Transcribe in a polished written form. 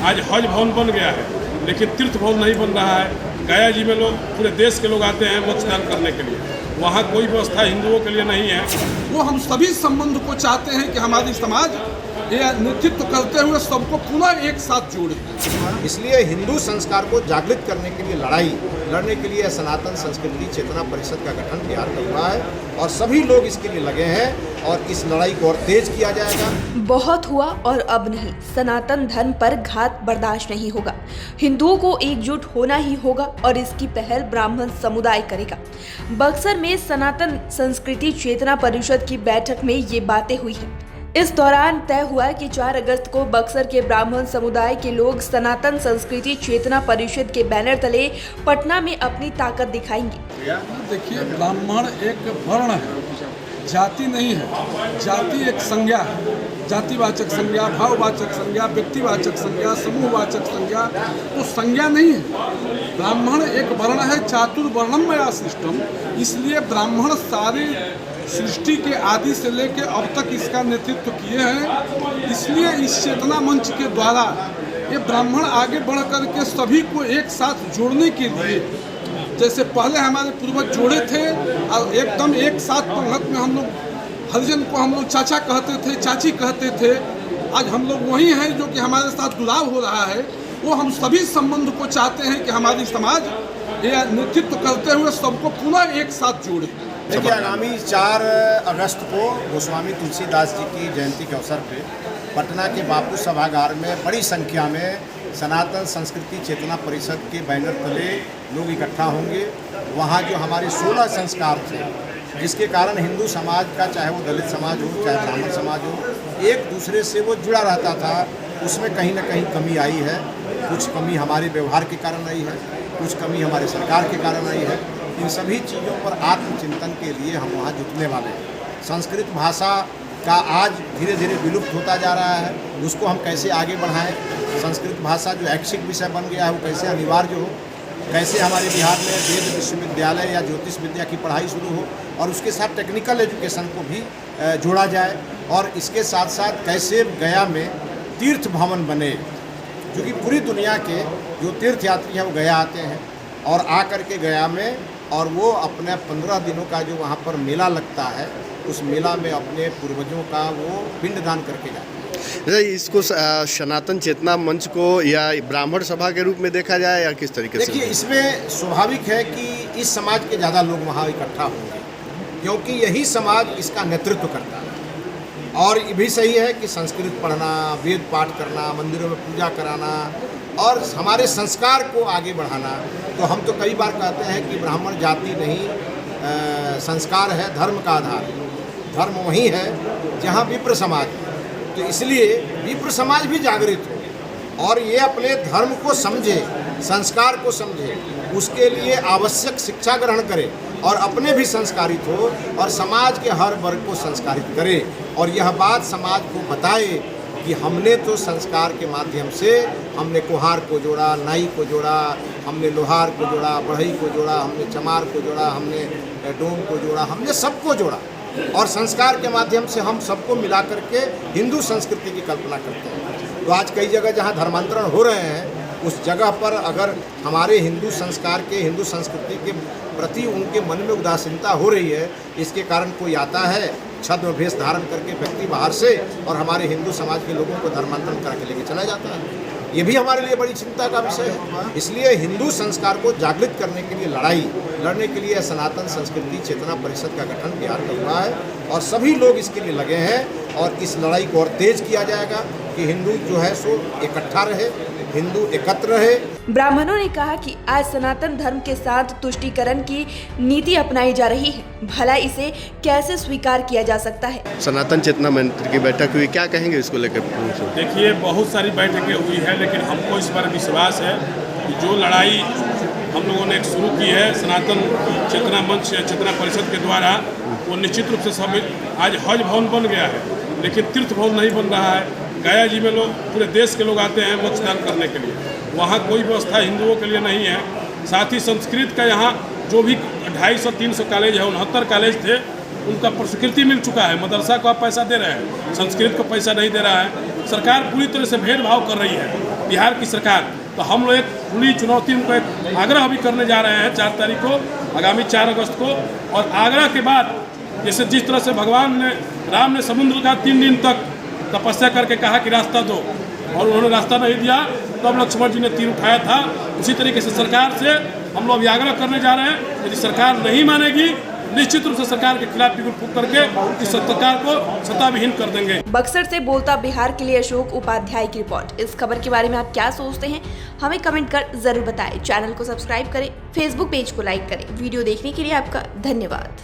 आज हज भवन बन गया है, लेकिन तीर्थ भवन नहीं बन रहा है। गया जी में लोग, पूरे देश के लोग आते हैं मोक्षदान करने के लिए, वहाँ कोई व्यवस्था हिंदुओं के लिए नहीं है। वो हम सभी संबंध को चाहते हैं कि हमारी समाज ये नेतृत्व करते हुए सबको पुनः एक साथ जोड़े। इसलिए हिंदू संस्कार को जागृत करने के लिए लड़ने के लिए सनातन संस्कृति चेतना परिषद का गठन बिहार का हुआ है और सभी लोग इसके लिए लगे हैं और इस लड़ाई को और तेज किया जाएगा। बहुत हुआ और अब नहीं, सनातन धर्म पर घात बर्दाश्त नहीं होगा। हिंदुओं को एकजुट होना ही होगा और इसकी पहल ब्राह्मण समुदाय करेगा। बक्सर में सनातन संस्कृति चेतना परिषद की बैठक में ये बातें हुई है। इस दौरान तय हुआ कि 4 अगस्त को बक्सर के ब्राह्मण समुदाय के लोग सनातन संस्कृति चेतना परिषद के बैनर तले पटना में अपनी ताकत दिखाएंगे। देखिए, ब्राह्मण एक वर्ण है, जाति नहीं है। जाति एक संज्ञा है, जातिवाचक संज्ञा, भाववाचक संज्ञा, व्यक्तिवाचक संज्ञा, समूहवाचक संज्ञा, तो संज्ञा नहीं है। ब्राह्मण एक वर्ण है, चातुर्वर्णम मया सृष्टम। इसलिए ब्राह्मण सारे सृष्टि के आदि से लेकर अब तक इसका नेतृत्व किए हैं। इसलिए इस चेतना मंच के द्वारा ये ब्राह्मण आगे बढ़ कर के सभी को एक साथ जोड़ने के लिए, जैसे पहले हमारे पूर्वज जोड़े थे और एकदम एक साथ पंगत में हम लोग हरिजन को हम लोग चाचा कहते थे, चाची कहते थे। आज हम लोग वही हैं जो कि हमारे साथ जुड़ाव हो रहा है। वो हम सभी संबंध को चाहते हैं कि हमारी समाज ये नेतृत्व करते हुए सबको पुनः एक साथ जोड़े। देखिए, आगामी 4 अगस्त को गोस्वामी तुलसीदास जी की जयंती के अवसर पे पटना के बापू सभागार में बड़ी संख्या में सनातन संस्कृति चेतना परिषद के बैनर तले लोग इकट्ठा होंगे। वहाँ जो हमारे 16 संस्कार थे, जिसके कारण हिंदू समाज का, चाहे वो दलित समाज हो चाहे ब्राह्मण समाज हो, एक दूसरे से वो जुड़ा रहता था, उसमें कहीं ना कहीं कमी आई है। कुछ कमी हमारे व्यवहार के कारण आई है, कुछ कमी हमारे सरकार के कारण आई है। इन सभी चीज़ों पर आत्मचिंतन के लिए हम वहाँ जुटने वाले हैं। संस्कृत भाषा का आज धीरे धीरे विलुप्त होता जा रहा है, उसको हम कैसे आगे बढ़ाएं। संस्कृत भाषा जो ऐच्छिक विषय बन गया है वो कैसे अनिवार्य हो, कैसे हमारे बिहार में वेद विश्वविद्यालय या ज्योतिष विद्या की पढ़ाई शुरू हो और उसके साथ टेक्निकल एजुकेशन को भी जोड़ा जाए। और इसके साथ साथ कैसे गया में तीर्थ भवन बने, क्योंकि पूरी दुनिया के जो तीर्थ यात्री हैं वो गया आते हैं और आ कर के गया में, और वो अपने 15 दिनों का जो वहाँ पर मेला लगता है, उस मेला में अपने पूर्वजों का वो पिंडदान करके जाते हैं। इसको सनातन चेतना मंच को या ब्राह्मण सभा के रूप में देखा जाए या किस तरीके से? देखिए, इसमें स्वाभाविक है कि इस समाज के ज़्यादा लोग वहाँ इकट्ठा होंगे, क्योंकि यही समाज इसका नेतृत्व करता है। और ये भी सही है कि संस्कृत पढ़ना, वेद पाठ करना, मंदिरों में पूजा कराना और हमारे संस्कार को आगे बढ़ाना। तो हम तो कई बार कहते हैं कि ब्राह्मण जाति नहीं, संस्कार है, धर्म का आधार। धर्म वही है जहाँ विप्र समाज है। तो इसलिए विप्र समाज भी जागृत हो और ये अपने धर्म को समझे, संस्कार को समझे, उसके लिए आवश्यक शिक्षा ग्रहण करे और अपने भी संस्कारित हो और समाज के हर वर्ग को संस्कारित करे। और यह बात समाज को बताए कि हमने तो संस्कार के माध्यम से हमने कुम्हार को जोड़ा, नाई को जोड़ा, हमने लोहार को जोड़ा, बढ़ई को जोड़ा, हमने चमार को जोड़ा, हमने डोम को जोड़ा, हमने सबको जोड़ा और संस्कार के माध्यम से हम सबको मिला करके हिंदू संस्कृति की कल्पना करते हैं। तो आज कई जगह जहाँ धर्मांतरण हो रहे हैं, उस जगह पर अगर हमारे हिंदू संस्कार के, हिंदू संस्कृति के प्रति उनके मन में उदासीनता हो रही है, इसके कारण कोई आता है छद्म वेश धारण करके व्यक्ति बाहर से और हमारे हिंदू समाज के लोगों को धर्मांतरण करा के लेके चला जाता है। ये भी हमारे लिए बड़ी चिंता का विषय है। इसलिए हिंदू संस्कार को जागृत करने के लिए लड़ने के लिए सनातन संस्कृति चेतना परिषद का गठन बिहार का हुआ है और सभी लोग इसके लिए लगे हैं और इस लड़ाई को और तेज किया जाएगा कि हिंदू जो है सो इकट्ठा रहे, हिंदू एकत्र रहे। ब्राह्मणों ने कहा कि आज सनातन धर्म के साथ तुष्टीकरण की नीति अपनाई जा रही है, भला इसे कैसे स्वीकार किया जा सकता है। सनातन चेतना मंच की बैठक हुई, क्या कहेंगे इसको लेकर? देखिए, बहुत सारी बैठकें हुई है, लेकिन हमको इस पर विश्वास है कि जो लड़ाई हम लोगों ने शुरू की है सनातन चेतना मंच चेतना परिषद के द्वारा, वो निश्चित रूप से सब आज हज भवन बन गया है, लेकिन तीर्थ भवन नहीं बन रहा है। गया जी में लोग, पूरे देश के लोग आते हैं मोक्षदान करने के लिए, वहाँ कोई व्यवस्था हिंदुओं के लिए नहीं है। साथ ही संस्कृत का यहाँ जो भी 250-300 कॉलेज है, 69 कॉलेज थे, उनका प्रस्वीकृति मिल चुका है। मदरसा को आप पैसा दे रहे हैं, संस्कृत को पैसा नहीं दे रहा है। सरकार पूरी तरह से भेदभाव कर रही है, बिहार की सरकार। तो हम लोग एक खुली चुनौती, उनको एक आग्रह भी करने जा रहे हैं 4 तारीख को, आगामी 4 अगस्त को। और आग्रह के बाद जैसे जिस तरह से भगवान ने, राम ने समुद्र का 3 दिन तक तपस्या करके कहा कि रास्ता दो, और उन्होंने रास्ता नहीं दिया, तब लक्ष्मण जी ने तीर उठाया था। उसी तरीके से सरकार से हम लोग आग्रह करने जा रहे हैं, यदि सरकार नहीं मानेगी, निश्चित रूप से सरकार के खिलाफ बिगुल फूंक करके इस सरकार को सत्ताविहीन कर देंगे। बक्सर से बोलता बिहार के लिए अशोक उपाध्याय की रिपोर्ट। इस खबर के बारे में आप क्या सोचते हैं, हमें कमेंट कर जरूर बताएं। चैनल को सब्सक्राइब करें, फेसबुक पेज को लाइक करें। वीडियो देखने के लिए आपका धन्यवाद।